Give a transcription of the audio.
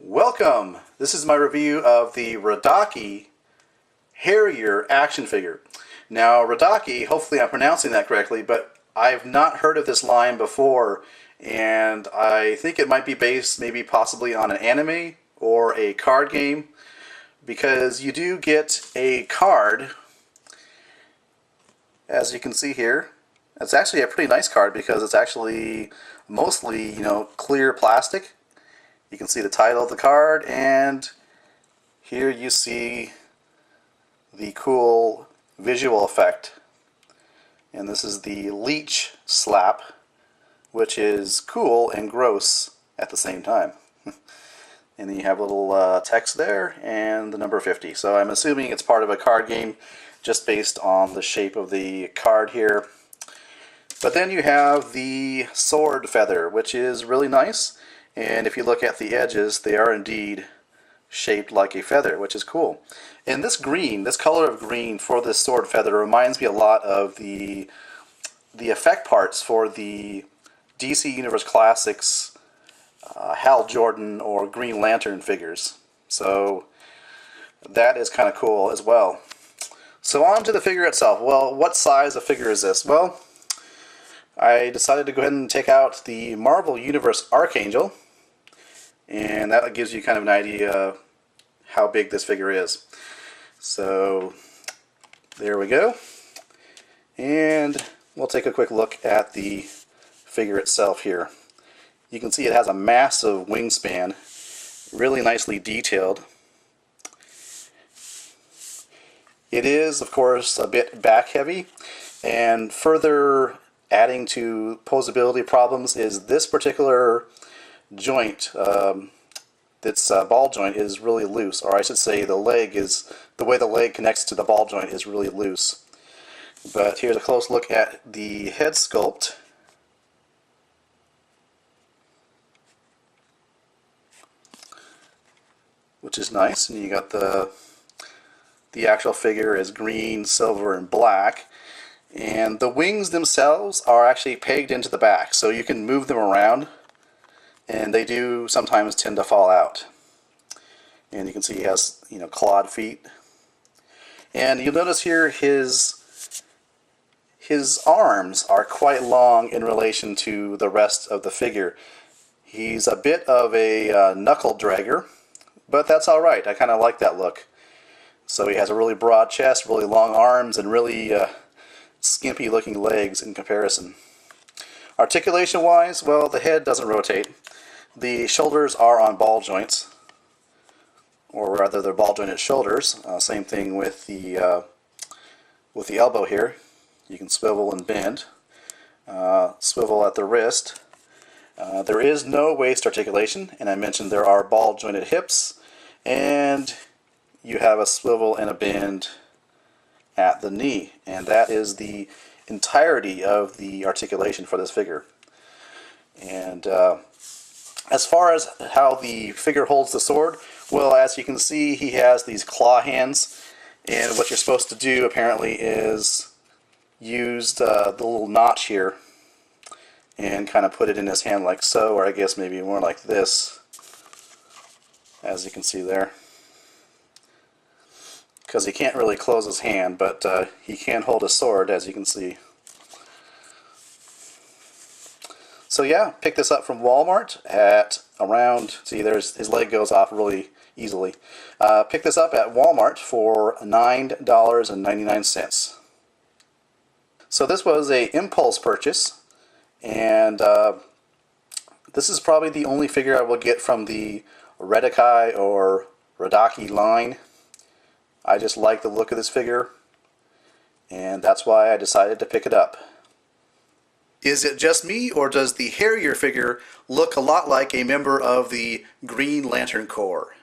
Welcome! This is my review of the Redakai Harrier action figure. Now, Redakai, hopefully I'm pronouncing that correctly, but I've not heard of this line before, and I think it might be based maybe possibly on an anime or a card game, because you do get a card, as you can see here. It's actually a pretty nice card because it's actually mostly, clear plastic. You can see the title of the card, and here you see the cool visual effect. And this is the leech slap, which is cool and gross at the same time. And then you have a little text there and the number 50. So I'm assuming it's part of a card game just based on the shape of the card here. But then you have the sword feather, which is really nice. And if you look at the edges, they are indeed shaped like a feather, which is cool. And this green, this color of green for this sword feather reminds me a lot of the effect parts for the DC Universe Classics Hal Jordan or Green Lantern figures. So that is kind of cool as well. So on to the figure itself. Well, what size of figure is this? Well, I decided to go ahead and take out the Marvel Universe Archangel, and that gives you kind of an idea of how big this figure is. So there we go, and we'll take a quick look at the figure itself here. You can see it has a massive wingspan, really nicely detailed. It is, of course, a bit back heavy, and further adding to posability problems is this particular joint. Its ball joint is really loose, or I should say the way the leg connects to the ball joint is really loose. But here's a close look at the head sculpt. Which is nice, and you got the actual figure is green, silver, and black. And the wings themselves are actually pegged into the back, so you can move them around, and they do sometimes tend to fall out. And you can see he has, clawed feet. And you'll notice here his arms are quite long in relation to the rest of the figure. He's a bit of a knuckle dragger, but that's alright. I kind of like that look. So he has a really broad chest, really long arms, and really skimpy looking legs in comparison. Articulation wise, well, the head doesn't rotate. The shoulders are on ball joints, or rather they're ball jointed shoulders. Same thing with the elbow here. You can swivel and bend. Swivel at the wrist. There is no waist articulation, and I mentioned there are ball jointed hips, and you have a swivel and a bend at the knee, and that is the entirety of the articulation for this figure. And as far as how the figure holds the sword, well, as you can see, he has these claw hands, and what you're supposed to do apparently is use the little notch here and kind of put it in his hand like so, or I guess maybe more like this, as you can see there. Because he can't really close his hand, but he can hold a sword, as you can see. So yeah, pick this up from Walmart at around, see there's his leg goes off really easily. Pick this up at Walmart for $9.99. So this was a impulse purchase, and this is probably the only figure I will get from the Redakai or Redakai line. I just like the look of this figure, and that's why I decided to pick it up. Is it just me, or does the Harrier figure look a lot like a member of the Green Lantern Corps?